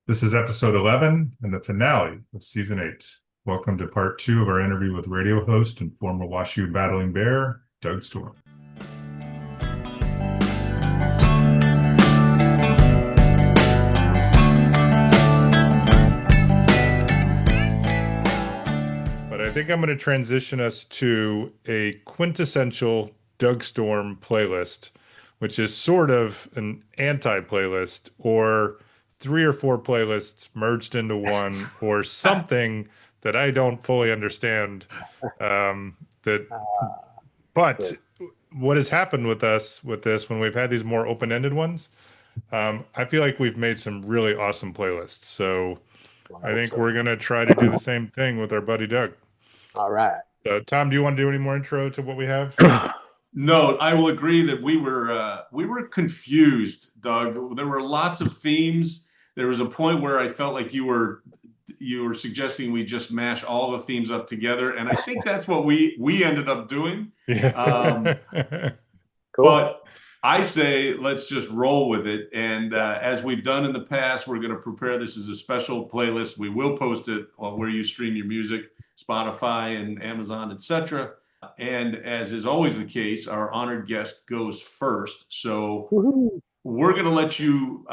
This is episode 11 and the finale of season 8. Welcome to part 2 of our interview with radio host and former WashU Battling Bear, Doug Storm. But I think I'm going to transition us to a quintessential Doug Storm playlist, which is sort of an anti-playlist or three or four playlists merged into one or something that I don't fully understand. That, but Good. what has happened with us with this when we've had these more open-ended ones, I feel like we've made some really awesome playlists. So Well, I I hope think so. we're gonna try to do the same thing with our buddy Doug. All right. Tom, do you want to do any more intro to what we have? No, I will agree that we were confused, Doug. There were lots of themes. There was a point where I felt like you were suggesting we just mash all the themes up together, and I think that's what we ended up doing. Um, Yeah. Cool. but I say let's just roll with it. And Yeah. as we've done in the past, we're going to prepare this as a special playlist. We will post it on where you stream your music, Spotify and Amazon, etc. And as is always the case, our honored guest goes first. So Woohoo. we're going to let you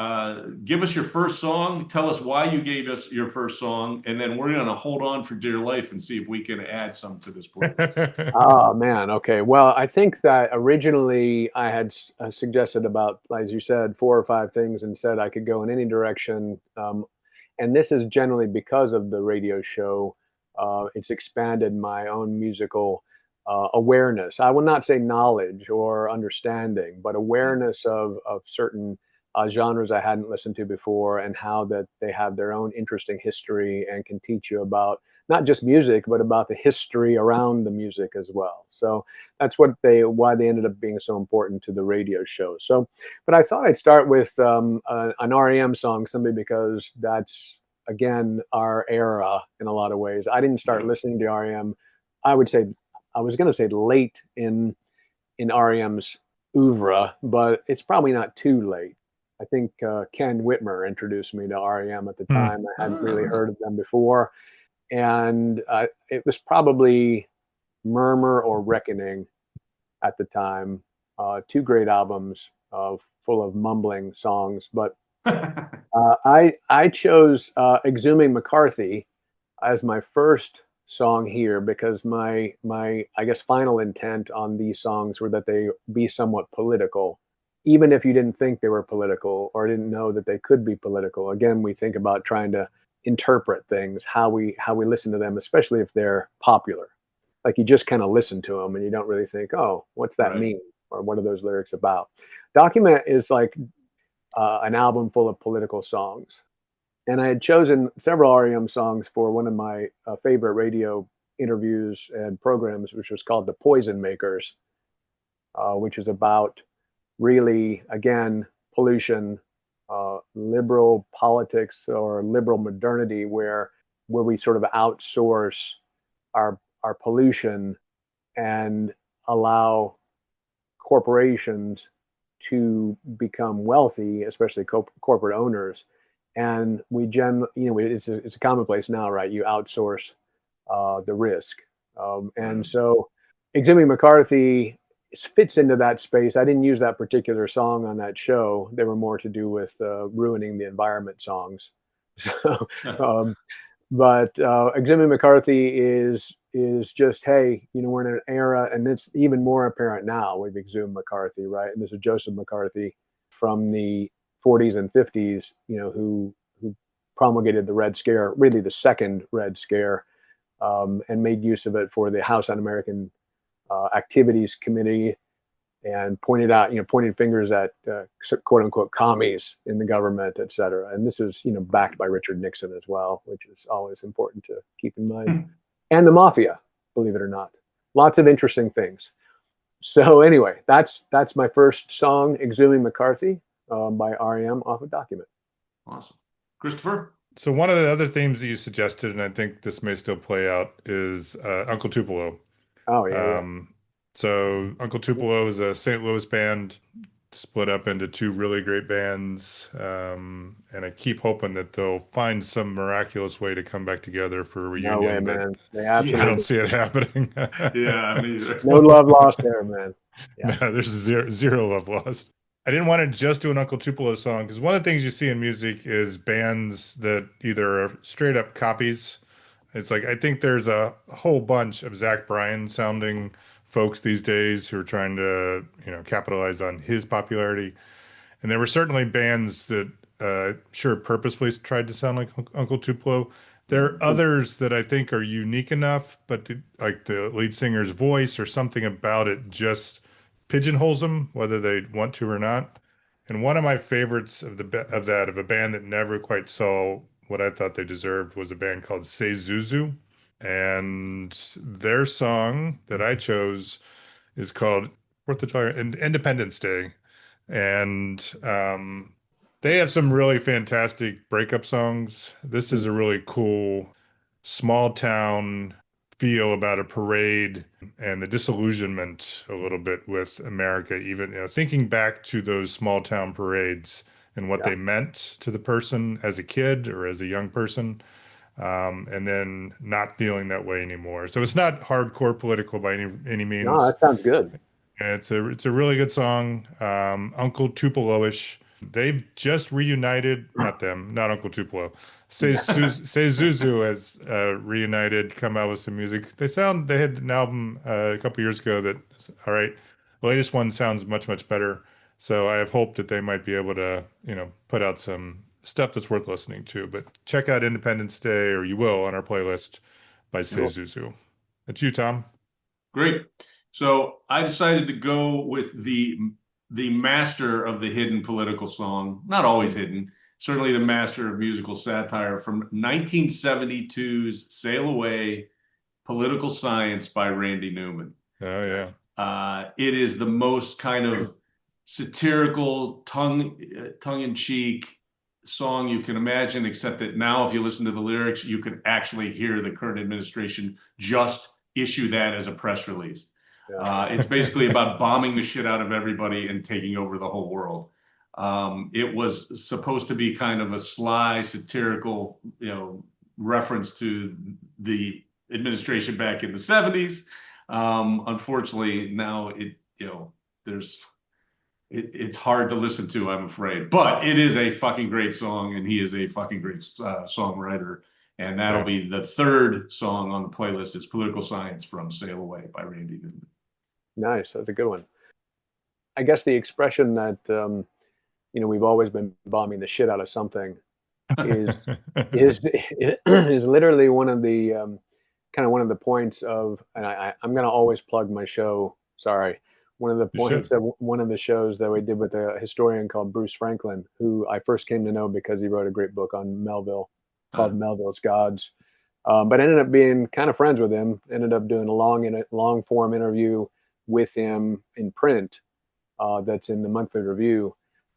give us your first song, tell us why you gave us your first song, and then we're going to hold on for dear life and see if we can add some to this playlist. Oh man. Okay. Well, I think that originally I had suggested about, as you said, four or five things, and said I could go in any direction. And this is generally because of the radio show. It's expanded my own musical awareness. I will not say knowledge or understanding, but awareness of certain genres I hadn't listened to before, and how that they have their own interesting history and can teach you about not just music, but about the history around the music as well. So that's why they ended up being so important to the radio show. So, but I thought I'd start with an REM song simply because that's again our era in a lot of ways. I didn't start Yeah. listening to REM. I would say I was going to say late in REM's oeuvre, but it's probably not too late. I think Ken Whitmer introduced me to REM at the Hmm. time. I hadn't really Ah. heard of them before, and it was probably Murmur or Reckoning at the time. Two great albums full of mumbling songs, but I chose Exhuming McCarthy as my first song here because my I guess final intent on these songs were that they be somewhat political, even if you didn't think they were political or didn't know that they could be political. Again, we think about trying to interpret things, how we listen to them, especially if they're popular. Like you just kind of listen to them and you don't really think, oh, what's that Right. mean? Or what are those lyrics about? Document is like an album full of political songs. And I had chosen several REM songs for one of my favorite radio interviews and programs, which was called The Poison Makers, which is about really, again, pollution, liberal politics or liberal modernity, where we sort of outsource our pollution and allow corporations to become wealthy, especially corporate owners. And it's a commonplace now, right? You outsource the risk, and Right. so Exhibit McCarthy fits into that space. I didn't use that particular song on that show. They were more to do with ruining the environment songs. So, um, but Exhibit McCarthy is just, hey, we're in an era, and it's even more apparent now. We've exhumed McCarthy, right? And this is Joseph McCarthy from the 40s and 50s, who promulgated the Red Scare, really the second Red Scare, and made use of it for the House Un-American Activities Committee, and pointed fingers at quote unquote commies in the government, et cetera. And this is, backed by Richard Nixon as well, which is always important to keep in mind. And the mafia, believe it or not. Lots of interesting things. So anyway, that's my first song, Exhuming McCarthy, by REM off of Document. Awesome. Christopher? So one of the other themes that you suggested, and I think this may still play out, is Uncle Tupelo. Oh yeah, yeah. Um, so Uncle Tupelo is a St. Louis band, split up into two really great bands. And I keep hoping that they'll find some miraculous way to come back together for a No way, reunion, but man. They I don't absolutely see it happening. Yeah, me either. no love lost there, man. No, Yeah. there's zero love lost. I didn't want to just do an Uncle Tupelo song because one of the things you see in music is bands that either are straight up copies. It's like I think there's a whole bunch of Zach Bryan sounding folks these days who are trying to, capitalize on his popularity. And there were certainly bands that sure purposefully tried to sound like Uncle Tupelo. There are others that I think are unique enough, but like the lead singer's voice or something about it just pigeonholes them, whether they want to or not. And one of my favorites of a band that never quite saw what I thought they deserved was a band called Say Zuzu, and their song that I chose is called Fourth of July and Independence Day, and they have some really fantastic breakup songs. This is a really cool small town feel about a parade and the disillusionment a little bit with America, even thinking back to those small town parades and what Yeah. they meant to the person as a kid or as a young person, and then not feeling that way anymore. So it's not hardcore political by any No, means. that sounds good. It's a really good song. Uncle Tupelo-ish. They've just reunited, not them, not Uncle Tupelo. Say Zuzu has reunited, come out with some music. They had an album a couple years ago that, all right, the latest one sounds much, much better. So I have hope that they might be able to, put out some stuff that's worth listening to. But check out Independence Day, or you will, on our playlist by Say Cool. Zuzu. That's you, Tom. Great. So I decided to go with the master of the hidden political song, not always hidden, certainly the master of musical satire from 1972's Sail Away, Political Science by Randy Newman. Oh yeah. It is the most kind of satirical, tongue-in-cheek song you can imagine, except that now if you listen to the lyrics, you can actually hear the current administration just issue that as a press release. Yeah. It's basically about bombing the shit out of everybody and taking over the whole world. It was supposed to be kind of a sly, satirical, reference to the administration back in the 70s. Unfortunately, now it's hard to listen to, I'm afraid. But it is a fucking great song, and he is a fucking great songwriter. And that'll Yeah. be the third song on the playlist. It's Political Science from Sail Away by Randy Newman. Nice. That's a good one. I guess the expression that we've always been bombing the shit out of something is is literally one of the kind of one of the points of, and I'm going to always plug my show. Sorry. One of the You points should. of one of the shows that we did with a historian called Bruce Franklin, who I first came to know because he wrote a great book on Melville called Melville's Gods. But ended up being kind of friends with him. Ended up doing a long form interview with him in print. That's in the monthly review,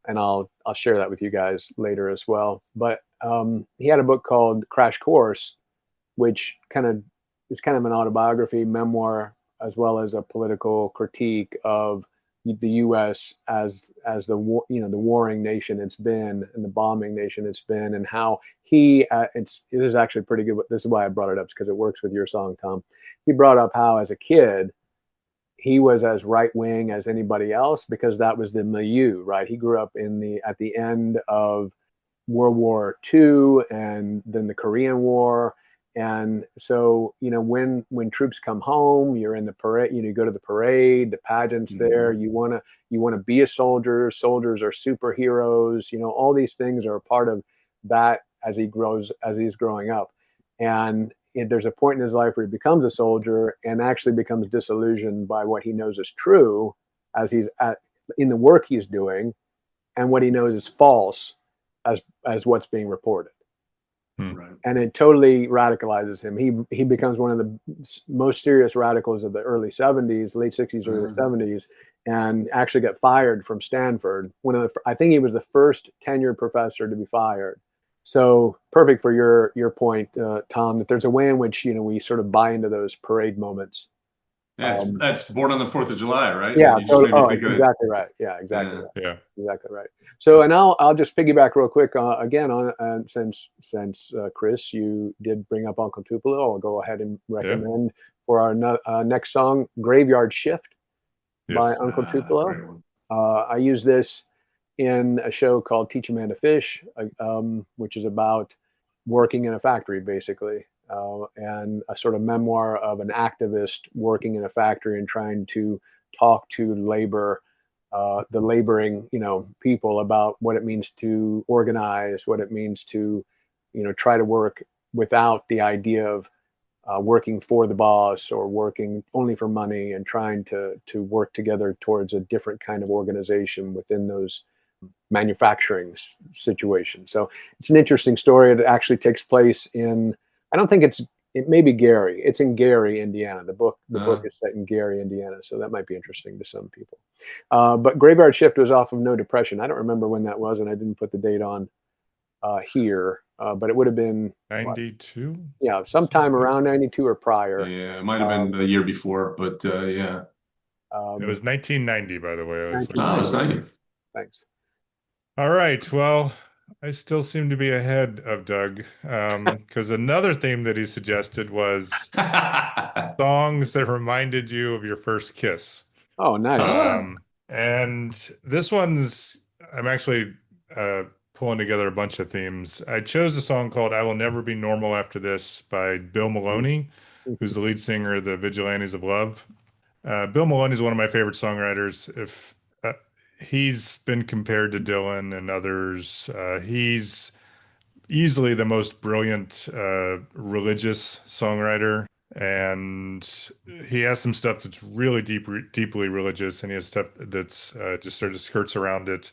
and I'll share that with you guys later as well. But he had a book called Crash Course, which is kind of an autobiography memoir as well as a political critique of the U.S. as the the warring nation it's been and the bombing nation it's been, and how this is actually pretty good. This is why I brought it up, because it works with your song, Tom. He brought up how as a kid he was as right wing as anybody else because that was the milieu, right? He grew up at the end of World War II and then the Korean War. And so, when troops come home, you're in the parade, you go to the parade, the pageants there, you want to be a soldier. Soldiers are superheroes, all these things are a part of that as he's growing up. And there's a point in his life where he becomes a soldier and actually becomes disillusioned by what he knows is true as in the work he's doing, and what he knows is false as what's being reported. Right. And it totally radicalizes him. He becomes one of the most serious radicals of the early 70s, late 60s, early 70s, and actually got fired from Stanford. I think he was the first tenured professor to be fired. So perfect for your point, Tom, that there's a way in which we sort of buy into those parade moments. Yeah, that's Born on the 4th of July, right? Yeah, You just made me think of it. exactly right. Yeah, exactly Yeah. right. Yeah. Exactly right. So, and I'll just piggyback real quick again on since Chris, you did bring up Uncle Tupelo, I'll go ahead and Yeah. recommend for our next song, "Graveyard Shift" by Yes. Uncle Tupelo. Great one. I use this in a show called Teach a Man to Fish, which is about working in a factory, basically, and a sort of memoir of an activist working in a factory and trying to talk to the laboring, people about what it means to organize, what it means to, try to work without the idea of working for the boss or working only for money, and trying to work together towards a different kind of organization within those manufacturing situations. So it's an interesting story. It actually takes place in, I don't think it may be Gary. It's in Gary, Indiana. The book is set in Gary, Indiana. So that might be interesting to some people. But Graveyard Shift was off of No Depression. I don't remember when that was, and I didn't put the date on here, but it would have been what? 92. Yeah, sometime Something. around 92 or prior. Yeah, it might have been the year before, but yeah. It was 1990, by the way. I was looking Oh, it's it up. 90. Thanks. All right. Well, I still seem to be ahead of Doug, because another theme that he suggested was songs that reminded you of your first kiss. Oh, nice. And this one's, I'm actually pulling together a bunch of themes. I chose a song called I Will Never Be Normal After This by Bill Maloney, who's the lead singer of the Vigilantes of Love. Bill Maloney is one of my favorite songwriters. If he's been compared to Dylan and others, he's easily the most brilliant religious songwriter. And he has some stuff that's really deeply religious, and he has stuff that's just sort of skirts around it.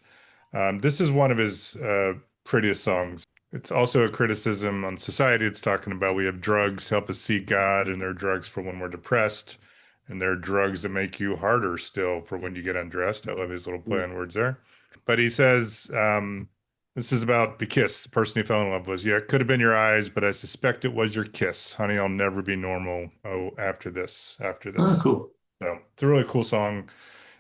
This is one of his prettiest songs. It's also a criticism on society. It's talking about we have drugs help us see God, and there are drugs for when we're depressed, and there are drugs that make you harder still for when you get undressed. I love his little play on words there. But he says, this is about the kiss, the person he fell in love with. Yeah, it could have been your eyes, but I suspect it was your kiss. Honey, I'll never be normal. Oh, after this, after Oh, this. cool. So it's a really cool song.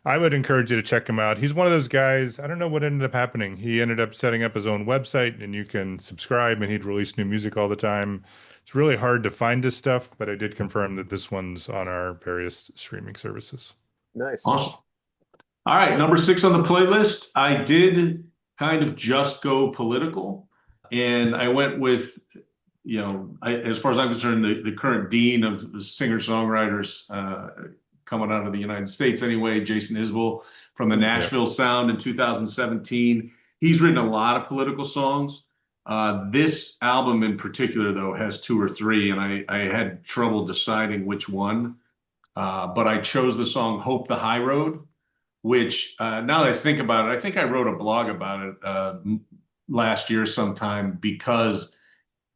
I would encourage you to check him out. He's one of those guys. I don't know what ended up happening. He ended up setting up his own website, and you can subscribe, and he'd release new music all the time. It's really hard to find his stuff, but I did confirm that this one's on our various streaming services. Nice. Awesome. All right, number 6 on the playlist. I did kind of just go political, and I went with, as far as I'm concerned, the current dean of singer-songwriters coming out of the United States anyway, Jason Isbell from the Nashville Sound in 2017. He's written a lot of political songs. This album in particular, though, has 2 or 3, and I had trouble deciding which one. But I chose the song Hope the High Road, which now that I think about it, I think I wrote a blog about it last year sometime, because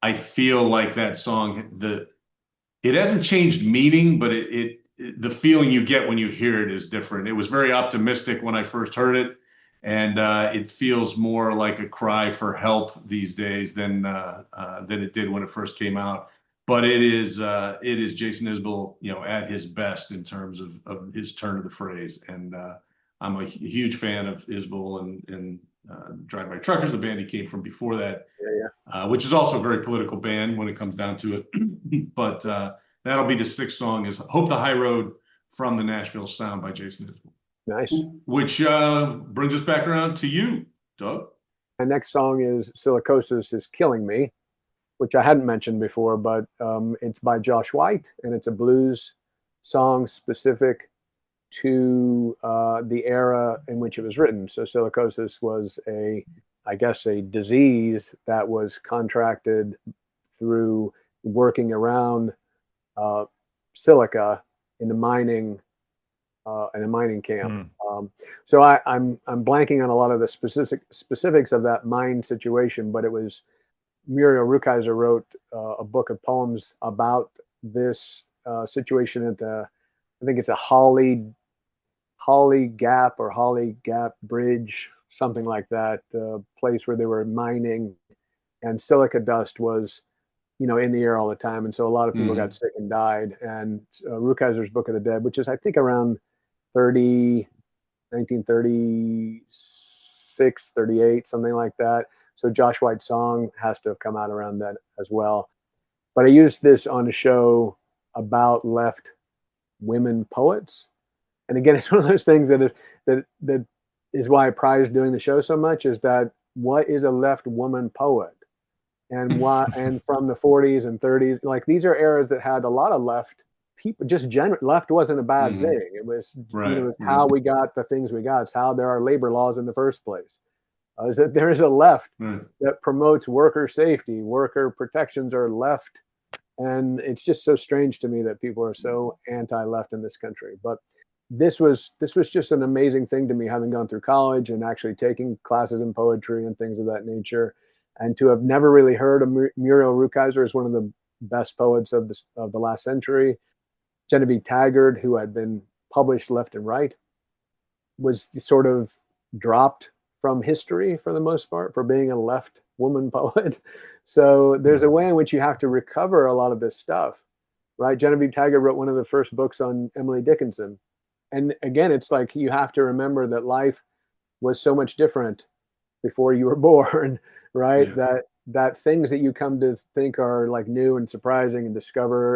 I feel like that song, it hasn't changed meaning, but the feeling you get when you hear it is different. It was very optimistic when I first heard it, and it feels more like a cry for help these days than it did when it first came out. But it is Jason Isbell, at his best in terms of his turn of the phrase. And I'm a huge fan of Isbell and Drive By Truckers, the band he came from before that, which is also a very political band when it comes down to it. But that'll be the 6th song, is Hope the High Road from the Nashville Sound by Jason Isbell. Nice. Which brings us back around to you, Doug. My next song is Silicosis is Killing Me, which I hadn't mentioned before, but it's by Josh White, and it's a blues song specific to the era in which it was written. So silicosis was I guess, a disease that was contracted through working around silica in a mining camp. So I'm blanking on a lot of the specifics of that mine situation, but it was Muriel Rukeyser wrote a book of poems about this situation at I think it's a Holly Gap or Holly Gap Bridge, something like that, place where they were mining, and silica dust was in the air all the time. And so a lot of people got Mhm. sick and died. And Rukeyser's Book of the Dead, which is, I think, around 30, 1936, 38, something like that. So Josh White's song has to have come out around that as well. But I used this on a show about left women poets. And again, it's one of those things that is why I prize doing the show so much, is that what is a left woman poet? And why, and from the 40s and 30s, like these are eras that had a lot of left people. Just left wasn't a bad Mhm. thing. It was, Right, it's right, how we got the things we got. It's how there are labor laws in the first place. Is that there is a left right. that promotes worker safety, worker protections are left. And it's just so strange to me that people are so anti-left in this country. But this was just an amazing thing to me, having gone through college and actually taking classes in poetry and things of that nature, and to have never really heard of Muriel Rukeyser as one of the best poets of the last century. Genevieve Taggart, who had been published left and right, was sort of dropped from history for the most part for being a left woman poet. So there's a way in which you have to recover a lot of this stuff, right? Genevieve Taggart wrote one of the first books on Emily Dickinson. And again, it's like you have to remember that life was so much different before you were born, right? Yeah. That things that you come to think are like new and surprising and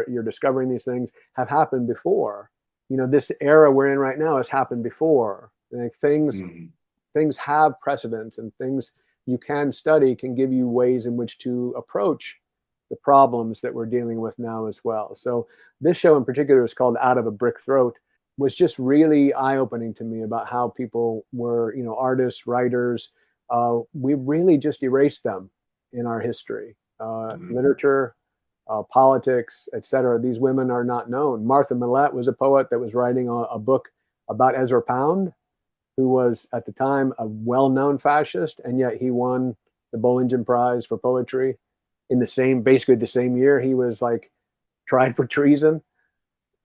you're discovering these things have happened before. This era we're in right now has happened before. Like Mhm. things have precedents, and things you can study can give you ways in which to approach the problems that we're dealing with now as well. So this show in particular is called Out of a Brick Throat, was just really eye-opening to me about how people were, artists, writers. We really just erased them in our history, Mhm. literature, politics, etc. These women are not known. Martha Millett was a poet that was writing a book about Ezra Pound, who was at the time a well-known fascist, and yet he won the Bollingen Prize for poetry in basically the same year he was like tried for treason.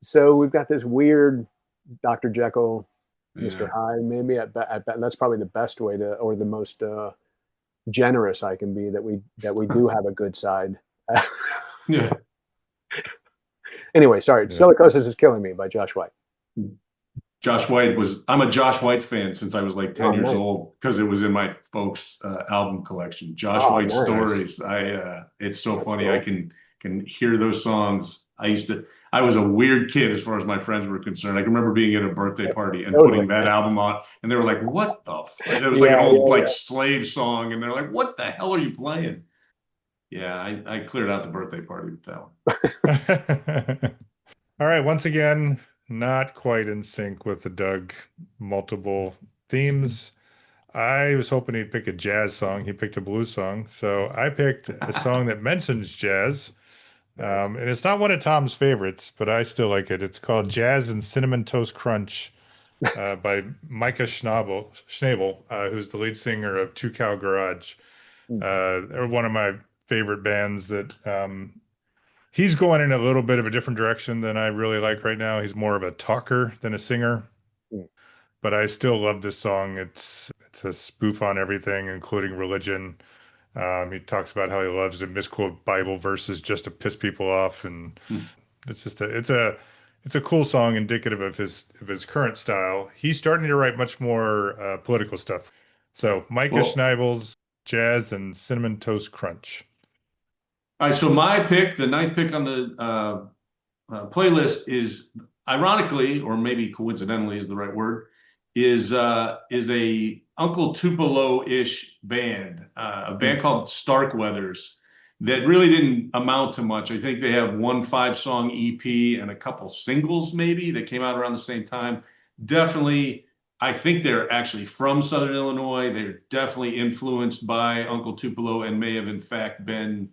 So we've got this weird Dr. Jekyll, Mr. Yeah. Hyde. Maybe that's probably the best way to, or the most generous I can be, that we do have a good side. Yeah. Anyway, sorry. Yeah. Silicosis is Killing Me by Josh White. I'm a Josh White fan since I was like 10 Oh, years nice. old because it was in my folks' album collection. Josh Oh, White nice. Nice. stories. It's so That's funny. I cool. can hear those songs. I was a weird kid as far as my friends were concerned. I can remember being at a birthday party and Totally. putting that album on, and they were like, "What the?" It was like an Yeah, old like yeah, slave song, and they're like, "What the hell are you playing?" Yeah, I cleared out the birthday party with that one. All right, once again, not quite in sync with the Doug multiple themes. I was hoping he'd pick a jazz song. He picked a blues song. So I picked a song that mentions jazz. yeah. Nice. And it's not one of Tom's favorites, but I still like it. It's called Jazz and Cinnamon Toast Crunch by Micah Schnabel, who's the lead singer of Two Cow Garage. Mm, They're one of my favorite bands that he's going in a little bit of a different direction than I really like right now. He's more of a talker than a singer, mm, but I still love this song. It's a spoof on everything, including religion. He talks about how he loves to misquote Bible verses just to piss people off, and it's just it's a cool song, indicative of his current style. He's starting to write much more political stuff. So Micah Well, Schnabel's Jazz and Cinnamon Toast Crunch. all right. So my pick, the ninth pick on the playlist is ironically, or maybe coincidentally is the right word, is a Uncle Tupelo-ish band, a mm, band called Starkweathers that really didn't amount to much. I think they have one 5-song EP and a couple singles maybe that came out around the same time. Definitely, I think they're actually from Southern Illinois. They're definitely influenced by Uncle Tupelo and may have in fact been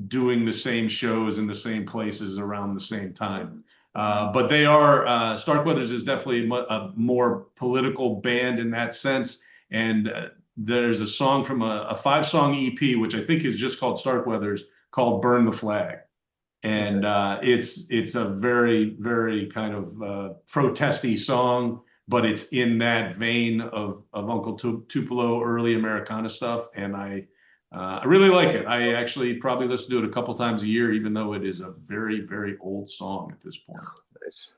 doing the same shows in the same places around the same time. But they are, Starkweathers is definitely a more political band in that sense. And there's a song from a 5-song EP, which I think is just called Starkweathers, called Burn the Flag. And okay. it's a very, very kind of protesty song, but it's in that vein of Uncle Tupelo early Americana stuff. And I really like it. I actually probably listen to it a couple times a year, even though it is a very, very old song at this point. Nice.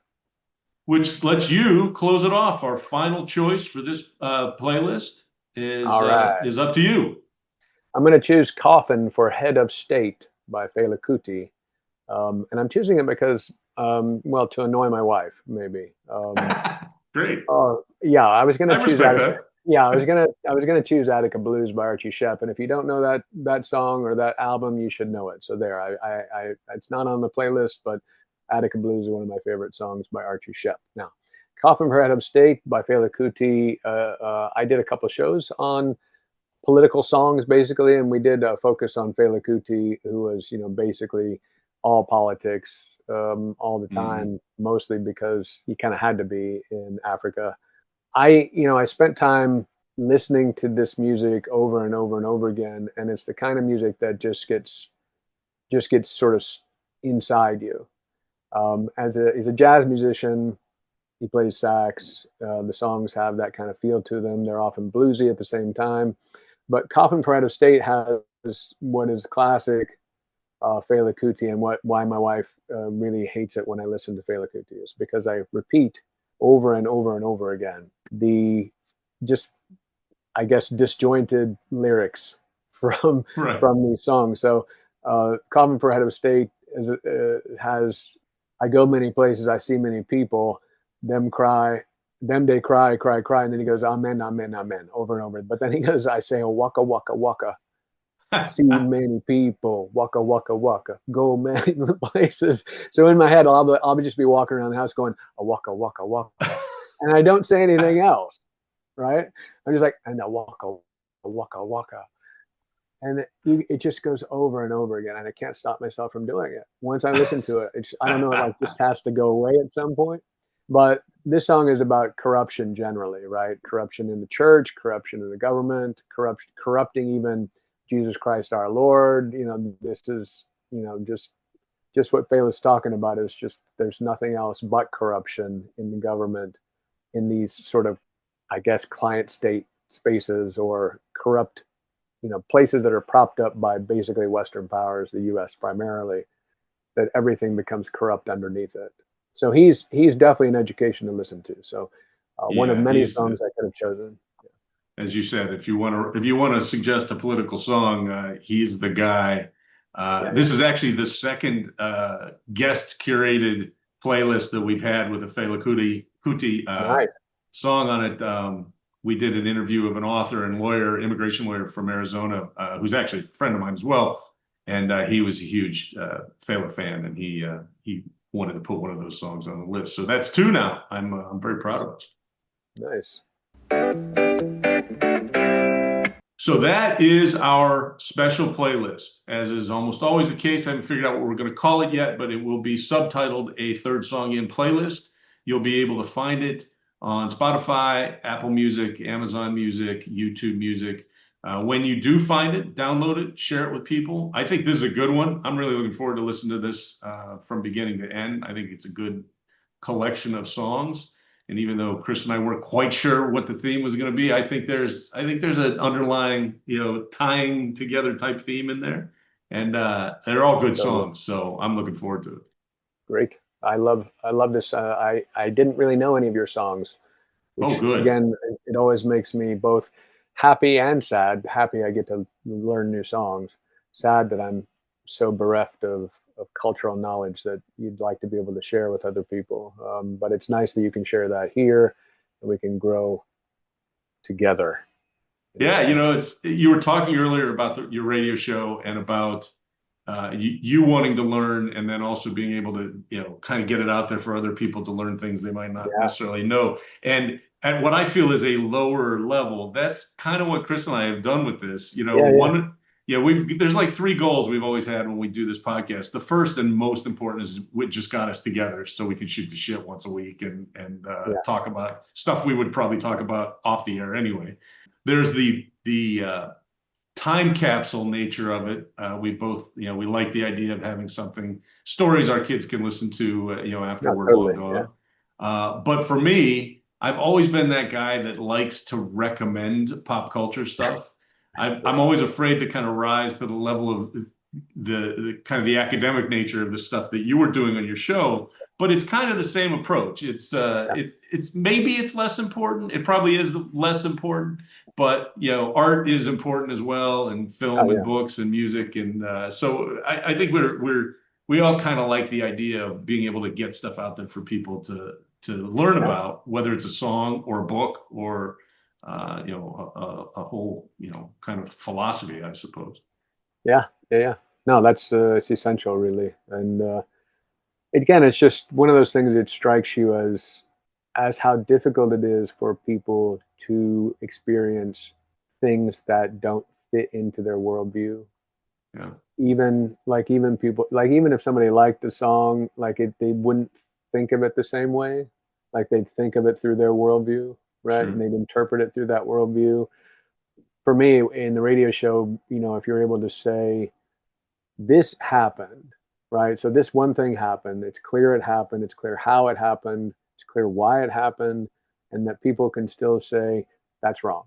Which lets you close it off. Our final choice for this playlist All right. is up to you. I'm going to choose Coffin for Head of State by Fela Kuti. And I'm choosing it because, well, to annoy my wife, maybe. Great. Yeah, I was going I to choose respect Attica. that. Yeah, I was gonna choose Attica Blues by Archie Shepp. And if you don't know that song or that album, you should know it. So there, it's not on the playlist, but Attica Blues is one of my favorite songs by Archie Shepp. Now, Coffin for Head of State by Fela Kuti. I did a couple shows on political songs basically, and we did focus on Fela Kuti, who was basically all politics all the time, mostly because he kind of had to be in Africa. I spent time listening to this music over and over and over again, and it's the kind of music that just gets sort of inside you. He's a jazz musician, he plays sax. The songs have that kind of feel to them. They're often bluesy at the same time. But Coffin for Head of State has what is classic Fela Kuti, and why my wife really hates it when I listen to Fela Kuti is because I repeat over and over and over again the just, I guess, disjointed lyrics from these songs. So Coffin for Head of State has I go many places, I see many people, them they cry, cry, cry, and then he goes, amen, amen, amen, over and over. But then he goes, I say, oh, waka, waka, waka. See many people, waka, waka, waka, go many places. So in my head, I'll just be walking around the house going, a waka, waka, waka. And I don't say anything else, right? I'm just like, and a waka, waka, waka. And it just goes over and over again, and I can't stop myself from doing it. Once I listen to it, I don't know, it like just has to go away at some point. But this song is about corruption generally, right? Corruption in the church, corruption in the government, corrupting even Jesus Christ our Lord. This is, just what Fela's talking about is just there's nothing else but corruption in the government, in these sort of, I guess, client state spaces or corrupt, places that are propped up by basically Western powers, the U.S. primarily, that everything becomes corrupt underneath it. So he's definitely an education to listen to. So one of many songs I could have chosen. As you said, if you want to suggest a political song, he's the guy. This is actually the second guest curated playlist that we've had with a Fela Kuti nice. song on it. We did an interview of an author and lawyer, immigration lawyer from Arizona, who's actually a friend of mine as well. And he was a huge Fela fan, and he wanted to put one of those songs on the list. So that's two now. I'm very proud of us. Nice. So that is our special playlist. As is almost always the case, I haven't figured out what we're going to call it yet, but it will be subtitled A Third Song In Playlist. You'll be able to find it on Spotify, Apple Music, Amazon Music, YouTube Music. When you do find it, download it, share it with people. I think this is a good one. I'm really looking forward to listening to this from beginning to end. I think it's a good collection of songs. And even though Chris and I weren't quite sure what the theme was going to be, I think there's an underlying, tying together type theme in there. And they're all good songs. So I'm looking forward to it. Great. I love this. I didn't really know any of your songs, which good. Again, it always makes me both happy and sad. Happy I get to learn new songs. Sad that I'm so bereft of cultural knowledge that you'd like to be able to share with other people. But it's nice that you can share that here, and we can grow together. Yeah, you were talking earlier about your radio show and about you wanting to learn, and then also being able to, kind of get it out there for other people to learn things they might not necessarily know. And at what I feel is a lower level, that's kind of what Chris and I have done with this. There's like three goals we've always had when we do this podcast. The first and most important is what just got us together so we can shoot the shit once a week and talk about stuff we would probably talk about off the air anyway. There's the time capsule nature of it. We both, we like the idea of having stories our kids can listen to, after we're long gone. But for me, I've always been that guy that likes to recommend pop culture stuff. I'm always afraid to kind of rise to the level of the kind of the academic nature of the stuff that you were doing on your show, but it's kind of the same approach. It's maybe it's less important. It probably is less important, but art is important as well, and Oh film and yeah, books and music, and so I think we all kind of like the idea of being able to get stuff out there for people to learn yeah, about, whether it's a song or a book or a whole, kind of philosophy, I suppose. yeah, yeah, yeah. No, that's it's essential, really. And again, it's just one of those things that strikes you as how difficult it is for people to experience things that don't fit into their worldview. Yeah, Even people, like, even if somebody liked the song, like they wouldn't think of it the same way. Like they'd think of it through their worldview, right? And sure. they'd interpret it through that worldview. For me, in the radio show, if you're able to say, this happened, right? So this one thing happened. It's clear it happened. It's clear how it happened. It's clear why it happened, and that people can still say that's wrong.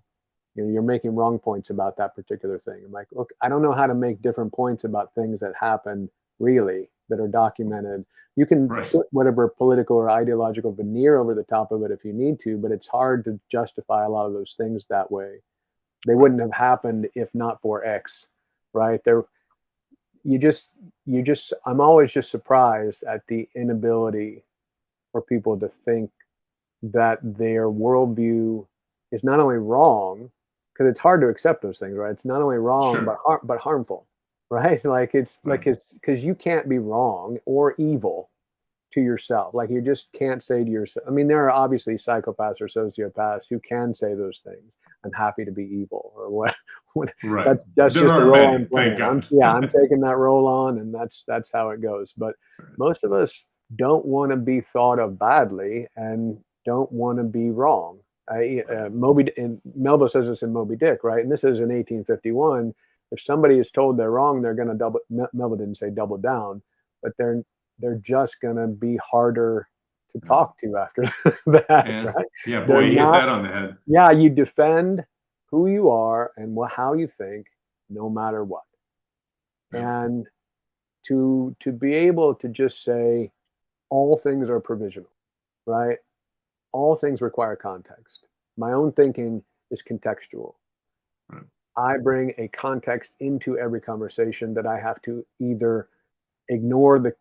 You're making wrong points about that particular thing. I'm like, look, I don't know how to make different points about things that happen really that are documented. You can Right. put whatever political or ideological veneer over the top of it if you need to, but it's hard to justify a lot of those things that way. They Right. wouldn't have happened if not for X, right? There, you just I'm always just surprised at the inability for people to think that their worldview is not only wrong, because it's hard to accept those things, right? It's not only wrong Sure. but harmful, right? Right. It's because you can't be wrong or evil to yourself. Like, you just can't say to yourself. I mean, there are obviously psychopaths or sociopaths who can say those things. I'm happy to be evil, or what. what Right. that's There just the aren't role I'm many, thank playing. God. I'm taking that role on, and that's how it goes. But most of us don't want to be thought of badly and don't want to be wrong. Right. Moby and Melville says this in Moby Dick, right? And this is in 1851. If somebody is told they're wrong, they're going to double. Melville didn't say double down, but they're just going to be harder to Yeah. talk to after that, Yeah. right? Yeah. Boy, They're you hit not. that on the head. Yeah, you defend who you are and how you think, no matter what. Yeah. And to be able to just say all things are provisional, right? All things require context. My own thinking is contextual. Right. I bring a context into every conversation that I have to either ignore the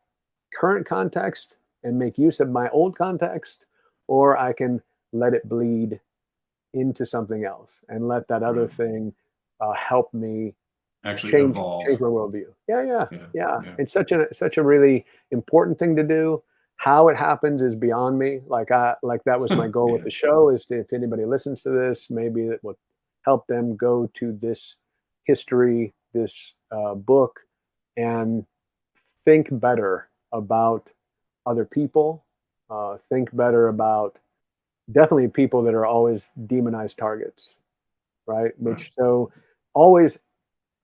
current context and make use of my old context, or I can let it bleed into something else and let that other Right. thing help me Actually change evolve. my worldview. Yeah, yeah, Yeah. yeah. Yeah. It's such a really important thing to do. How it happens is beyond me. Like that was my goal with Yeah. the show, is to, if anybody listens to this, maybe it will help them go to this history, this book, and think better about other people. Think better about definitely people that are always demonized targets, right? Right. Which, so always,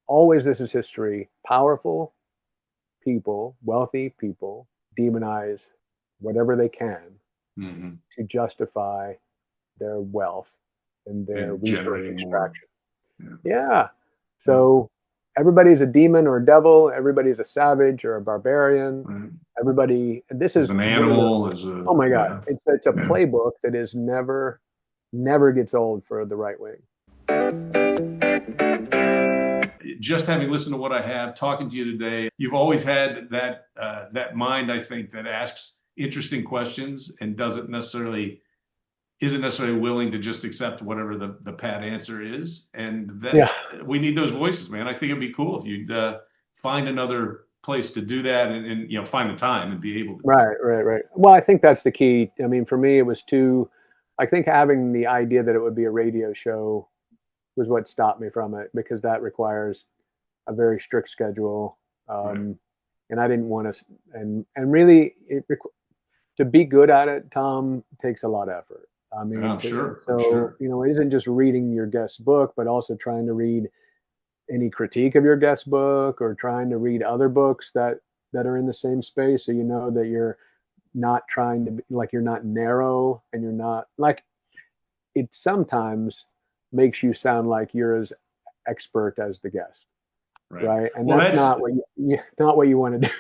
always, this is history. Powerful people, wealthy people demonize whatever they can Mm-hmm. to justify their wealth and their And resource generating more. extraction. Yeah. Yeah. Yeah. So everybody's a demon or a devil. Everybody's a savage or a barbarian. Right. Everybody. This As is an one of the. animal, as a, Oh my God! yeah. It's a Yeah. playbook that is never gets old for the right wing. Just having listened to what I have, talking to you today, you've always had that mind, I think, that asks interesting questions and isn't necessarily willing to just accept whatever the pat answer is. And that Yeah. we need those voices, man. I think it'd be cool if you'd find another place to do that, and find the time and be able to do Right, right, right. Well, I think that's the key. I mean, for me, it was I think having the idea that it would be a radio show was what stopped me from it, because that requires a very strict schedule. it. Right. And I didn't want to, and really, to be good at it, Tom, takes a lot of effort. I Yeah, mean, I'm sure. I'm so, sure. it isn't just reading your guest's book, but also trying to read any critique of your guest book, or trying to read other books that are in the same space, so you know that you're not trying to be like, you're not narrow, and you're not like, it sometimes makes you sound like you're as expert as the guest, Right. right? And Well, that's that's not what not what you want to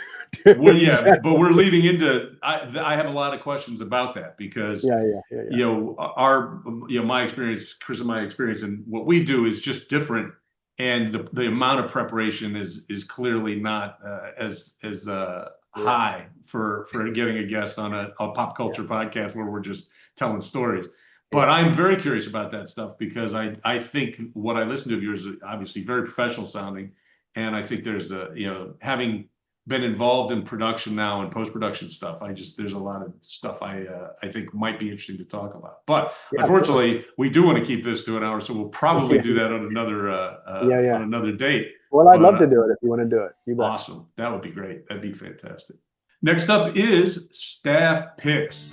well, do. yeah, but we're leading into. I have a lot of questions about that because Yeah. our my experience, Chris and my experience, and what we do is just different, and the amount of preparation is clearly not as Yeah, high for getting a guest on a pop yeah, culture podcast where we're just telling stories. yeah, But I'm very curious about that stuff because I think what I listen to of yours is obviously very professional sounding, and I think there's a having been involved in production now and post-production stuff. There's a lot of stuff I think might be interesting to talk about. But yeah. Absolutely. unfortunately, we do want to keep this to an hour, so we'll probably Yeah, do that yeah. on another date. Well, I'd But love to do it if you want to do it. You bet. awesome, that would be great. That'd be fantastic. Next up is staff picks.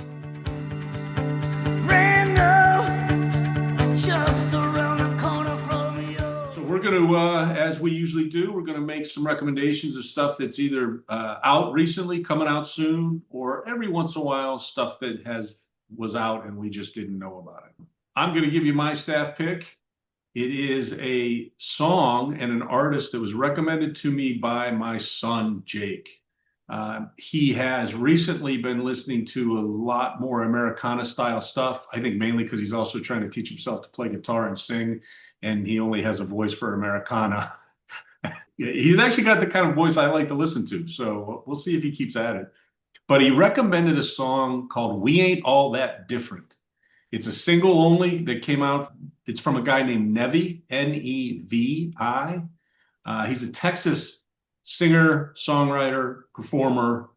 Just around the corner from you. So we're going to, as we usually do, we're going to make some recommendations of stuff that's either out recently, coming out soon, or every once in a while stuff that was out and we just didn't know about it. I'm going to give you my staff pick. It is a song and an artist that was recommended to me by my son, Jake. He has recently been listening to a lot more Americana style stuff. I think mainly because he's also trying to teach himself to play guitar and sing, and he only has a voice for Americana. He's actually got the kind of voice I like to listen to, so we'll see if he keeps at it. But he recommended a song called We Ain't All That Different. It's a single only that came out. It's from a guy named Nevi, Nevi. He's a Texas singer, songwriter, performer.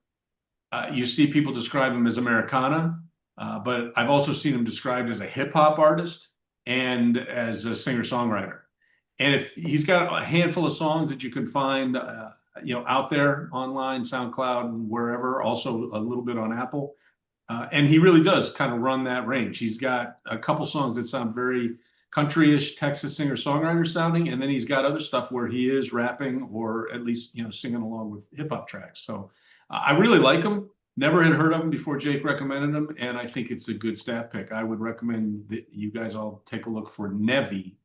You see people describe him as Americana, but I've also seen him described as a hip hop artist and as a singer songwriter. And if he's got a handful of songs that you can find, out there online, SoundCloud, and wherever, also a little bit on Apple. And he really does kind of run that range. He's got a couple songs that sound very country-ish Texas singer-songwriter sounding, and then he's got other stuff where he is rapping or at least singing along with hip-hop tracks. So I really like him. Never had heard of him before Jake recommended him, and I think it's a good staff pick. I would recommend that you guys all take a look for Nevi,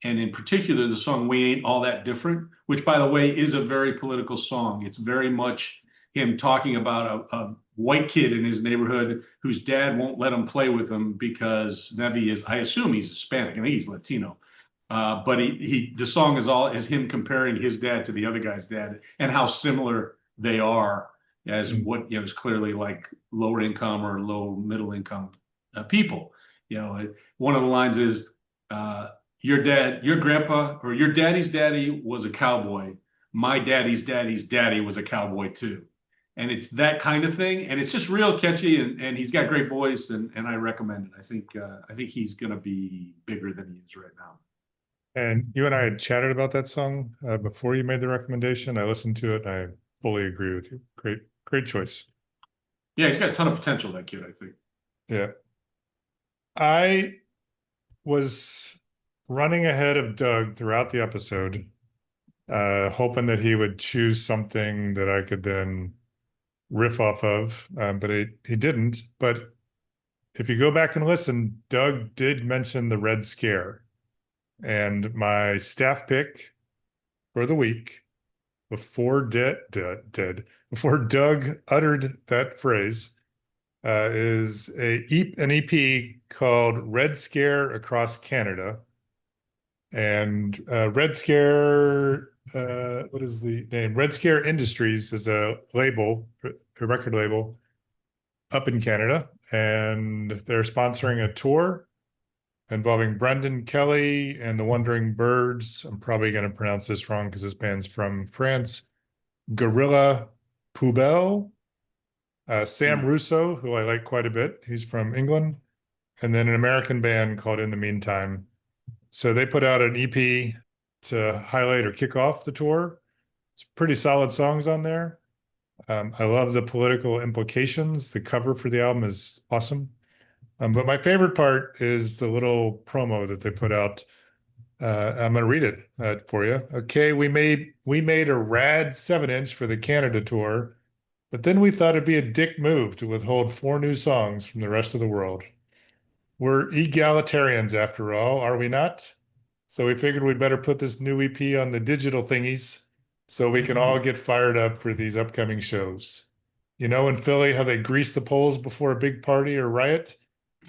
and in particular the song We Ain't All That Different, which, by the way, is a very political song. It's very much him talking about a white kid in his neighborhood whose dad won't let him play with him because Nevi is, I assume he's Hispanic. I think he's Latino. But the song is him comparing his dad to the other guy's dad and how similar they are as what is clearly like lower income or low middle income people. One of the lines is your grandpa or your daddy's daddy was a cowboy. My daddy's daddy was a cowboy too. And it's that kind of thing, and it's just real catchy, and he's got a great voice, and I recommend it. I think he's going to be bigger than he is right now. And you and I had chatted about that song before you made the recommendation. I listened to it, and I fully agree with you. Great choice. Yeah, he's got a ton of potential, that kid, I think. Yeah. I was running ahead of Doug throughout the episode, hoping that he would choose something that I could then riff off of, but he didn't. But if you go back and listen, Doug did mention the Red Scare, and my staff pick for the week before before Doug uttered that phrase is an EP called Red Scare Across Canada. And Red Scare, what is the name? Red Scare Industries is a record label up in Canada, and they're sponsoring a tour involving Brendan Kelly and the Wandering Birds. I'm probably going to pronounce this wrong because this band's from France. Gorilla Poubelle, Sam Russo, who I like quite a bit. He's from England. And then an American band called In the Meantime. So they put out an EP to highlight or kick off the tour. It's pretty solid songs on there. I love the political implications. The cover for the album is awesome. But my favorite part is the little promo that they put out. I'm going to read it for you. Okay, we made a rad 7-inch for the Canada tour, but then we thought it'd be a dick move to withhold 4 new songs from the rest of the world. We're egalitarians after all, are we not? So we figured we'd better put this new EP on the digital thingies so we can all get fired up for these upcoming shows. You know, in Philly, how they grease the poles before a big party or riot?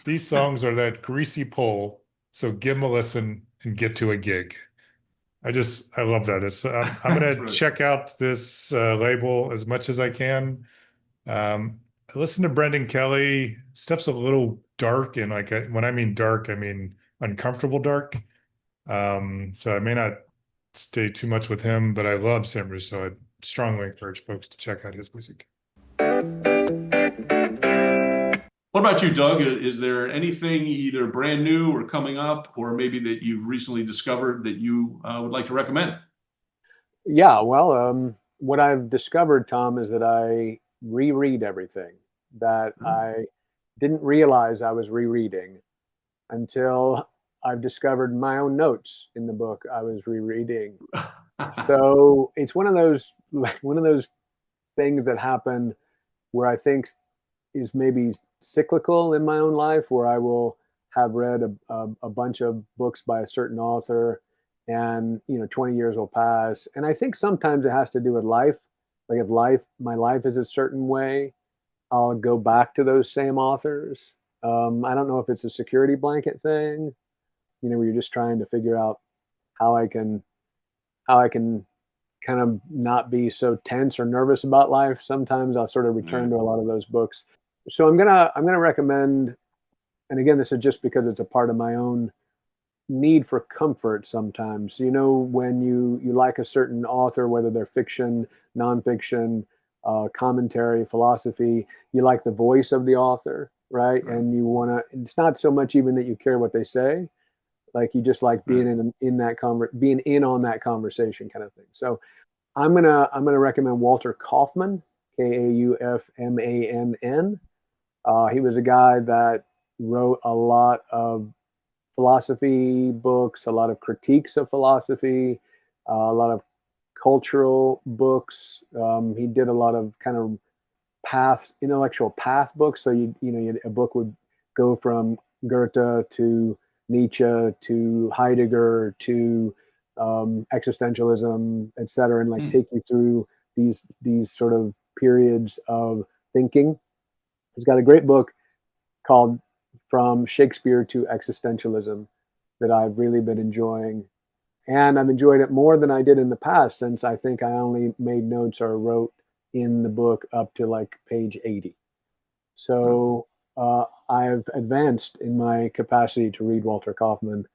These songs are that greasy pole. So give them a listen and get to a gig. I love that. I'm That's going to right. check out this label as much as I can. I listen to Brendan Kelly. Stuff's a little dark, and like when I mean dark, I mean uncomfortable dark. So I may not stay too much with him, but I love Simmer, so I'd strongly encourage folks to check out his music. What about you, Doug? Is there anything either brand new or coming up, or maybe that you've recently discovered that you would like to recommend? Yeah, well, what I've discovered, Tom, is that I reread everything that I didn't realize I was rereading until I've discovered my own notes in the book I was rereading. So it's one of those things that happen where I think is maybe cyclical in my own life, where I will have read a bunch of books by a certain author, and 20 years will pass. And I think sometimes it has to do with life. Like if my life is a certain way, I'll go back to those same authors. I don't know if it's a security blanket thing, where you're just trying to figure out how I can kind of not be so tense or nervous about life. Sometimes I'll sort of return to a lot of those books. So I'm gonna recommend, and again, this is just because it's a part of my own need for comfort sometimes. When you like a certain author, whether they're fiction, nonfiction, commentary, philosophy, you like the voice of the author, right? And you want to. It's not so much even that you care what they say, like you just like being being in on that conversation kind of thing. So I'm gonna recommend Walter Kaufman, Kaufmann. He was a guy that wrote a lot of philosophy books, a lot of critiques of philosophy, a lot of cultural books. He did a lot of kind of intellectual path books. So a book would go from Goethe to Nietzsche to Heidegger to existentialism, et cetera, and like take you through these sort of periods of thinking. He's got a great book called From Shakespeare to Existentialism that I've really been enjoying. And I've enjoyed it more than I did in the past, since I think I only made notes or wrote in the book up to like page 80. So I've advanced in my capacity to read Walter Kaufman.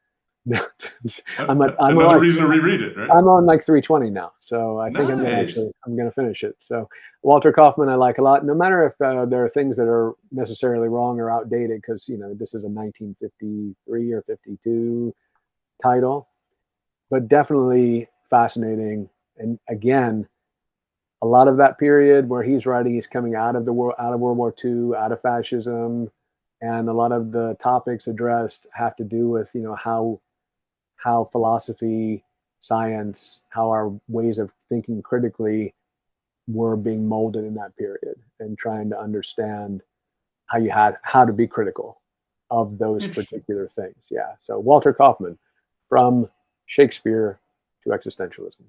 Another reason to reread it, right? I'm on like 320 now, so I think Nice. I'm gonna finish it. So Walter Kaufman I like a lot, no matter if there are things that are necessarily wrong or outdated, because this is a 1953 or 52 title, but definitely fascinating. And again, a lot of that period where he's writing, he's coming out of World War II, out of fascism, and a lot of the topics addressed have to do with how philosophy, science, how our ways of thinking critically were being molded in that period, and trying to understand how to be critical of those particular things. Yeah. So Walter Kaufman, From Shakespeare to Existentialism.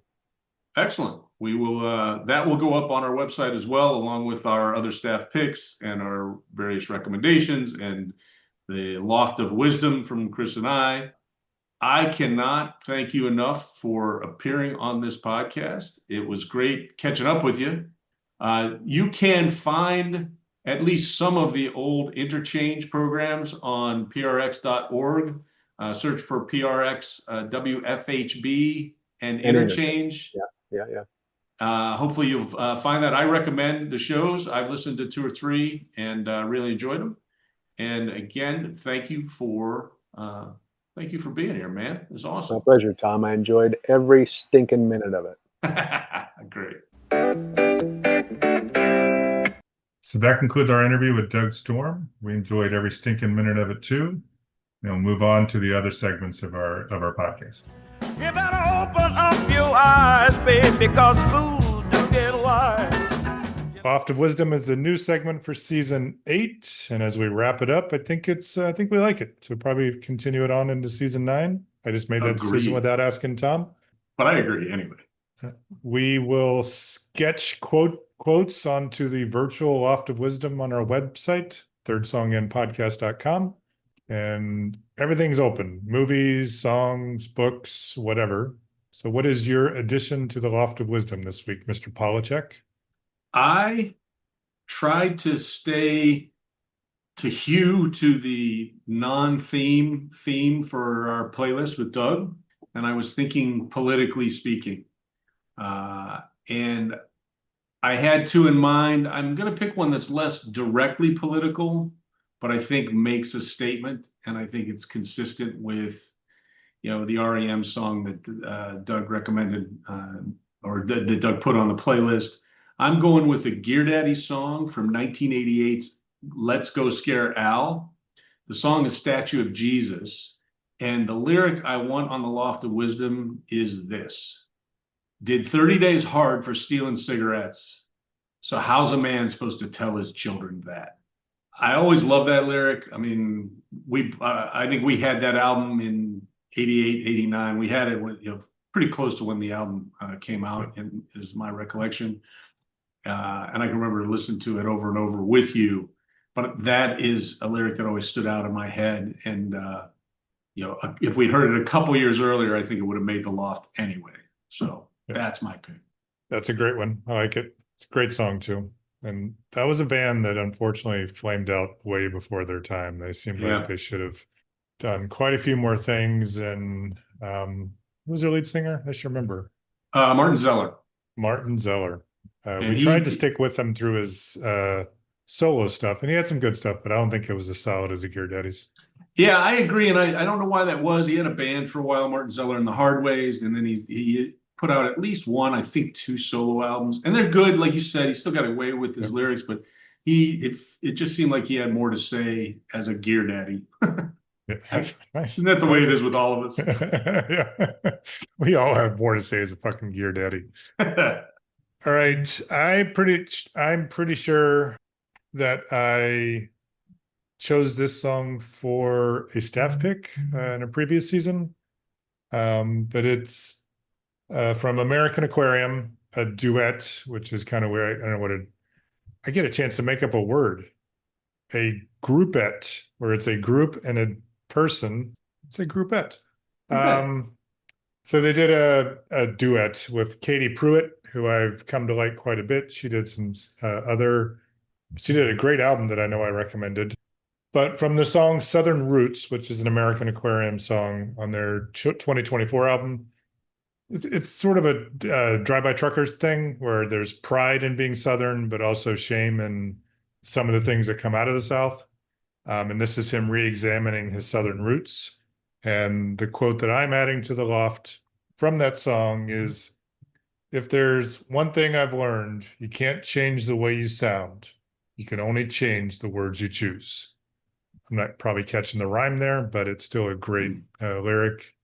Excellent. We will that will go up on our website as well, along with our other staff picks and our various recommendations and the Loft of Wisdom from Chris and I. I cannot thank you enough for appearing on this podcast. It was great catching up with you. You can find at least some of the old interchange programs on prx.org. Search for PRX WFHB and interchange. Yeah. Hopefully you'll find that. I recommend the shows. I've listened to 2 or 3 and really enjoyed them. And again, thank you for being here, man. It was awesome. My pleasure, Tom. I enjoyed every stinking minute of it. Great. So that concludes our interview with Doug Storm. We enjoyed every stinking minute of it too. We'll move on to the other segments of our podcast. You better open up your eyes, babe, because fools do get wise. Loft of Wisdom is a new segment for season 8, and as we wrap it up, I think we like it. So we'll probably continue it on into season 9. I just made that decision Agreed. without asking Tom. But I agree anyway. We will sketch quotes onto the virtual Loft of Wisdom on our website, thirdsonginpodcast.com. And everything's open, movies, songs, books, whatever. So what is your addition to the Loft of Wisdom this week, Mr. Polachek? I tried to stay to hew to the non-theme theme for our playlist with Doug, and I was thinking politically speaking. And I had two in mind. I'm going to pick one that's less directly political, but I think makes a statement, and I think it's consistent with, the REM song that Doug recommended, or that Doug put on the playlist. I'm going with the Gear Daddy song from 1988's Let's Go Scare Al. The song is Statue of Jesus, and the lyric I want on the Loft of Wisdom is this: did 30 days hard for stealing cigarettes. So how's a man supposed to tell his children that? I always love that lyric. I mean, I think we had that album in 88, 89. We had it when, pretty close to when the album came out, and is my recollection. And I can remember listening to it over and over with you. But that is a lyric that always stood out in my head. And, if we heard it a couple years earlier, I think it would have made the Loft anyway. So that's my pick. That's a great one. I like it. It's a great song too. And that was a band that unfortunately flamed out way before their time. They seemed like they should have done quite a few more things. And who was their lead singer? I should remember. Martin Zeller. Martin Zeller. We tried to stick with him through his solo stuff, and he had some good stuff, but I don't think it was as solid as the Gear Daddies. Yeah, I agree, and I don't know why that was. He had a band for a while, Martin Zeller and the Hardways, and then he put out at least one, I think, two solo albums, and they're good. Like you said, he still got away with his lyrics, but it just seemed like he had more to say as a Gear Daddy. That's nice. Isn't that the way it is with all of us? Yeah, we all have more to say as a fucking Gear Daddy. All right, I'm pretty sure that I chose this song for a staff pick in a previous season, but it's from American Aquarium, a duet, which is kind of where I don't know what I get a chance to make up a word, a groupette, where it's a group and a person. It's a groupette. So they did a duet with Katie Pruitt, who I've come to like quite a bit. She did some she did a great album that I know I recommended. But from the song Southern Roots, which is an American Aquarium song on their 2024 album, it's sort of a Drive-By Truckers thing where there's pride in being Southern, but also shame in some of the things that come out of the South. And this is him re-examining his Southern roots. And the quote that I'm adding to the Loft from that song is, if there's one thing I've learned, you can't change the way you sound. You can only change the words you choose. I'm not probably catching the rhyme there, but it's still a great lyric.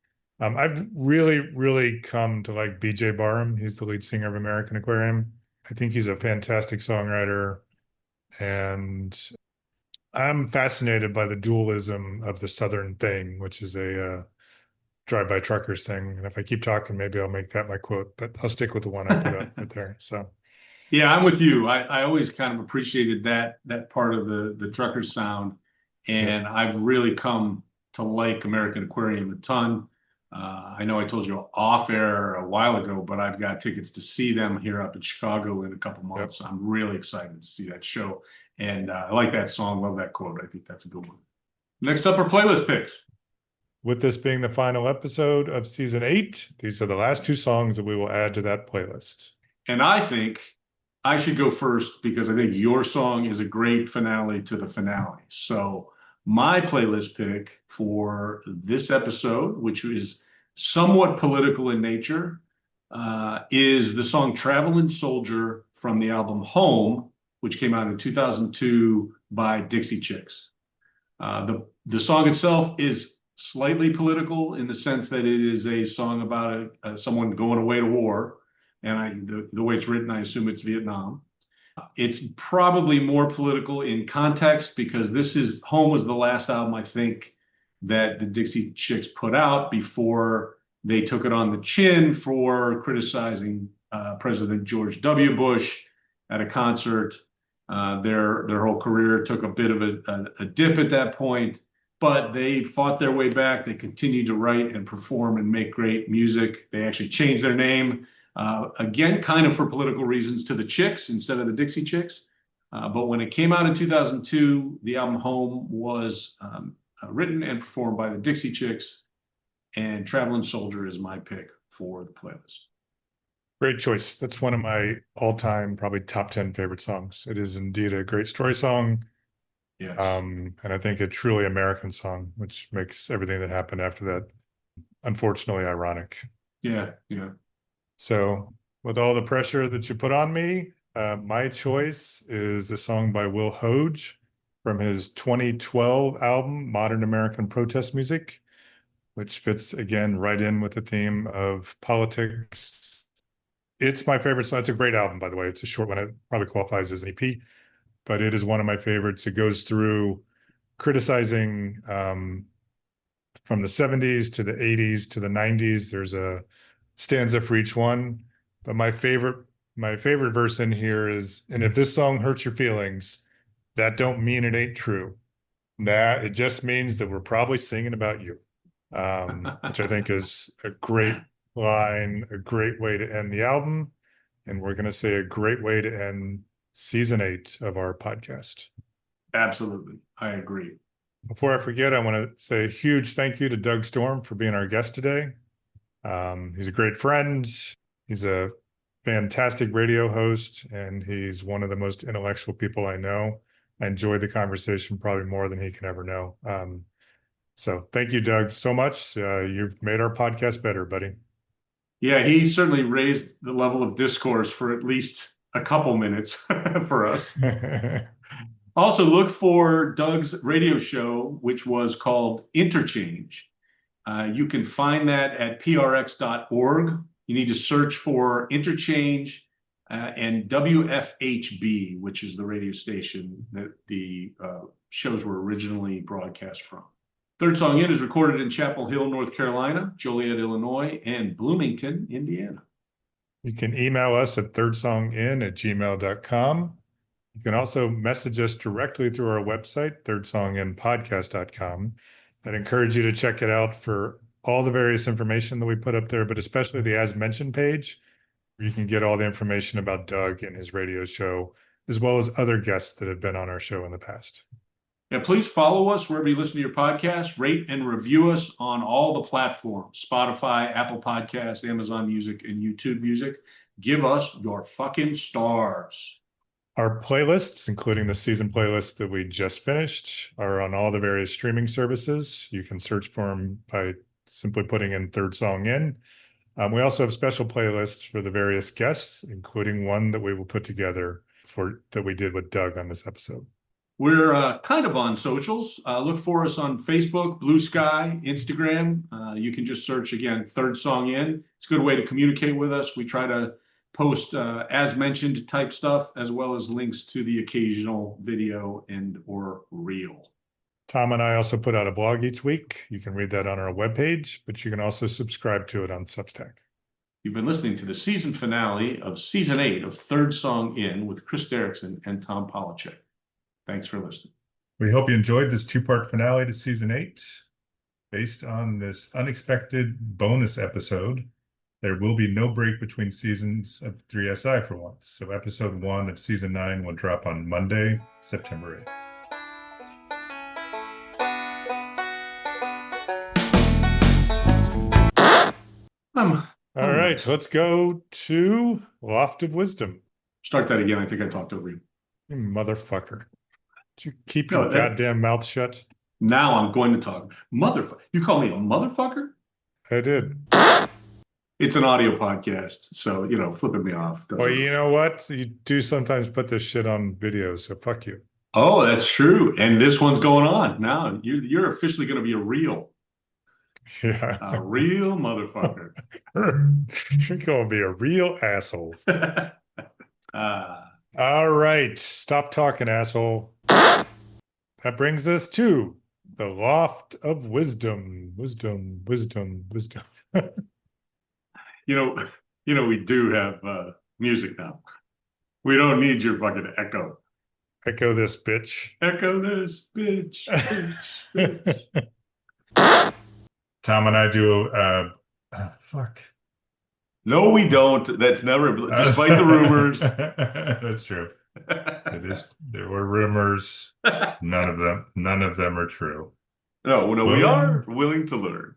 I've really, really come to like BJ Barham. He's the lead singer of American Aquarium. I think he's a fantastic songwriter. And I'm fascinated by the dualism of the Southern thing, which is a Drive-By Truckers thing. And if I keep talking, maybe I'll make that my quote, but I'll stick with the one I put up right there. So, yeah, I'm with you. I always kind of appreciated that part of the truckers sound, and I've really come to like American Aquarium a ton. I know I told you off air a while ago, but I've got tickets to see them here up in Chicago in a couple months. I'm really excited to see that show. And I like that song, love that quote. I think that's a good one. Next up are playlist picks. With this being the final episode of season 8, these are the last two songs that we will add to that playlist. And I think I should go first because I think your song is a great finale to the finale. So my playlist pick for this episode, which is somewhat political in nature, is the song Traveling Soldier from the album Home, which came out in 2002 by Dixie Chicks. The song itself is slightly political in the sense that it is a song about someone going away to war. And the way it's written, I assume it's Vietnam. It's probably more political in context because Home was the last album, I think, that the Dixie Chicks put out before they took it on the chin for criticizing President George W. Bush at a concert. Their whole career took a bit of a dip at that point, but they fought their way back. They continued to write and perform and make great music. They actually changed their name, again, kind of for political reasons, to the Chicks instead of the Dixie Chicks. But when it came out in 2002, the album Home was written and performed by the Dixie Chicks, and Traveling Soldier is my pick for the playlist. Great choice. That's one of my all-time, probably top 10 favorite songs. It is indeed a great story song. Yes. And I think a truly American song, which makes everything that happened after that, unfortunately, ironic. Yeah, yeah. So with all the pressure that you put on me, my choice is a song by Will Hoge from his 2012 album, Modern American Protest Music, which fits, again, right in with the theme of politics. It's my favorite song. It's a great album, by the way. It's a short one. It probably qualifies as an EP, but it is one of my favorites. It goes through criticizing from the 70s to the 80s to the 90s. There's a stanza for each one. But my favorite verse in here is, and if this song hurts your feelings, that don't mean it ain't true. Nah, it just means that we're probably singing about you. Which I think is a great line, a great way to end the album. And we're going to say a great way to end season 8 of our podcast. Absolutely. I agree. Before I forget, I want to say a huge thank you to Doug Storm for being our guest today. He's a great friend. He's a fantastic radio host, and he's one of the most intellectual people I know. I enjoyed the conversation probably more than he can ever know. So thank you, Doug, so much. You've made our podcast better, buddy. Yeah, he certainly raised the level of discourse for at least a couple minutes for us. Also, look for Doug's radio show, which was called Interchange. You can find that at prx.org. You need to search for Interchange and WFHB, which is the radio station that the shows were originally broadcast from. Third Song In is recorded in Chapel Hill, North Carolina, Joliet, Illinois, and Bloomington, Indiana. You can email us at thirdsongin@gmail.com. You can also message us directly through our website, thirdsonginpodcast.com. I'd encourage you to check it out for all the various information that we put up there, but especially the As Mentioned page, where you can get all the information about Doug and his radio show, as well as other guests that have been on our show in the past. Yeah, please follow us wherever you listen to your podcast. Rate and review us on all the platforms: Spotify, Apple Podcasts, Amazon Music, and YouTube Music. Give us your fucking stars. Our playlists, including the season playlist that we just finished, are on all the various streaming services. You can search for them by simply putting in Third Song In. We also have special playlists for the various guests, including one that we will put together that we did with Doug on this episode. We're kind of on socials. Look for us on Facebook, Blue Sky, Instagram. You can just search, again, Third Song In. It's a good way to communicate with us. We try to post as mentioned type stuff, as well as links to the occasional video and or reel. Tom and I also put out a blog each week. You can read that on our webpage, but you can also subscribe to it on Substack. You've been listening to the season finale of season 8 of Third Song In with Chris Derrickson and Tom Polachek. Thanks for listening. We hope you enjoyed this 2-part finale to season 8. Based on this unexpected bonus episode, there will be no break between seasons of 3SI for once. So episode 1 of season 9 will drop on Monday, September 8th. All right, let's go to Loft of Wisdom. Start that again. I think I talked over you. You motherfucker. Did you keep your goddamn mouth shut? Now I'm going to talk. Motherfucker. You call me a motherfucker? I did. It's an audio podcast, so, flipping me off. Well, you know what? You do sometimes put this shit on video, so fuck you. Oh, that's true. And this one's going on. Now you're officially going to be a real motherfucker. You're going to be a real asshole. All right. Stop talking, asshole. That brings us to The loft of wisdom, wisdom, wisdom, wisdom. You know, we do have music now. We don't need your fucking echo. Echo this bitch. Echo this, bitch, bitch, bitch. Tom and I do fuck. No, we don't. That's never, despite the rumors. That's true. It is. There were rumors. None of them are true. No, we are willing to learn.